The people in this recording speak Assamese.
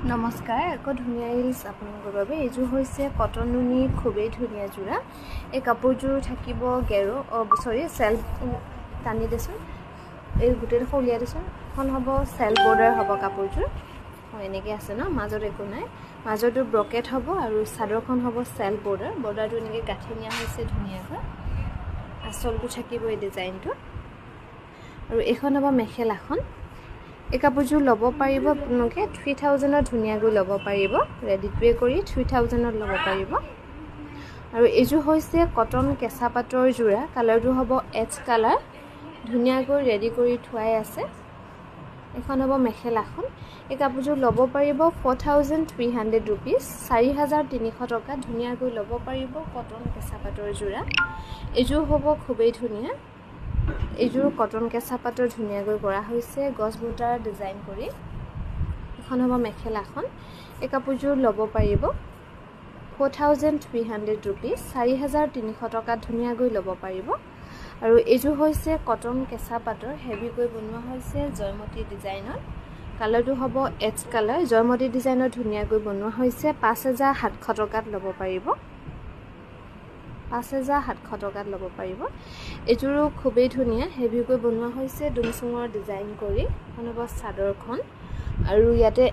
নমস্কাৰ এক ধুনীয়া ৰিলছ আপোনালোকৰ বাবে এইযোৰ হৈছে কটন নুনিৰ খুবেই ধুনীয়া যোৰা এই কাপোৰযোৰ থাকিব গেৰো সেল্ফ টানি দেচোন এই গোটেইডোখৰ উলিয়াই দেচোন এখন হ'ব সেল্ফ বৰ্ডাৰ হ'ব কাপোৰযোৰ এনেকৈ আছে ন মাজত একো নাই মাজতো ব্ৰকেট হ'ব আৰু চাদৰখন হ'ব সেল্ফ বৰ্ডাৰটো এনেকৈ গাঁঠি নিয়া হৈছে ধুনীয়াকৈ আঁচলটো থাকিব এই ডিজাইনটো আৰু এইখন হ'ব মেখেলাখন এই কাপোৰযোৰ ল'ব পাৰিব আপোনালোকে 3000ত ধুনীয়াকৈ ল'ব পাৰিব ৰেডি টু ৱে কৰি 3000ত ল'ব পাৰিব আৰু এইযোৰ হৈছে কটন কেঁচা পাটৰ যোৰা কালাৰটো হ'ব এচ কালাৰ ধুনীয়াকৈ ৰেডি কৰি থোৱাই আছে এখন হ'ব মেখেলাখন এই কাপোৰযোৰ ল'ব পাৰিব 4300 रुपीस 4300 টকা ধুনীয়াকৈ ল'ব পাৰিব কটন কেঁচা পাটৰ যোৰা এইযোৰ হ'ব খুবেই ধুনীয়া এইযোৰ কটন কেঁচা পাটৰ ধুনীয়াকৈ কৰা হৈছে গছ বুটাৰ ডিজাইন কৰি এখন হ'ব মেখেলাখন এই কাপোৰযোৰ ল'ব পাৰিব 4300 रुपीस 4300 টকা ধুনীয়াকৈ ল'ব পাৰিব আৰু এইযোৰ হৈছে কটন কেঁচা পাটৰ হেভিকৈ বনোৱা হৈছে জয়মতী ডিজাইনৰ কালাৰটো হ'ব এচ কালাৰ জয়মতী ডিজাইনৰ ধুনীয়াকৈ বনোৱা হৈছে 5700 টকাত ল'ব পাৰিব 5700 টকাত ল'ব পাৰিব এইযোৰো খুবেই ধুনীয়া হেভিকৈ বনোৱা হৈছে দুমচুঙৰ ডিজাইন কৰি এখন হ'ব চাদৰখন আৰু ইয়াতে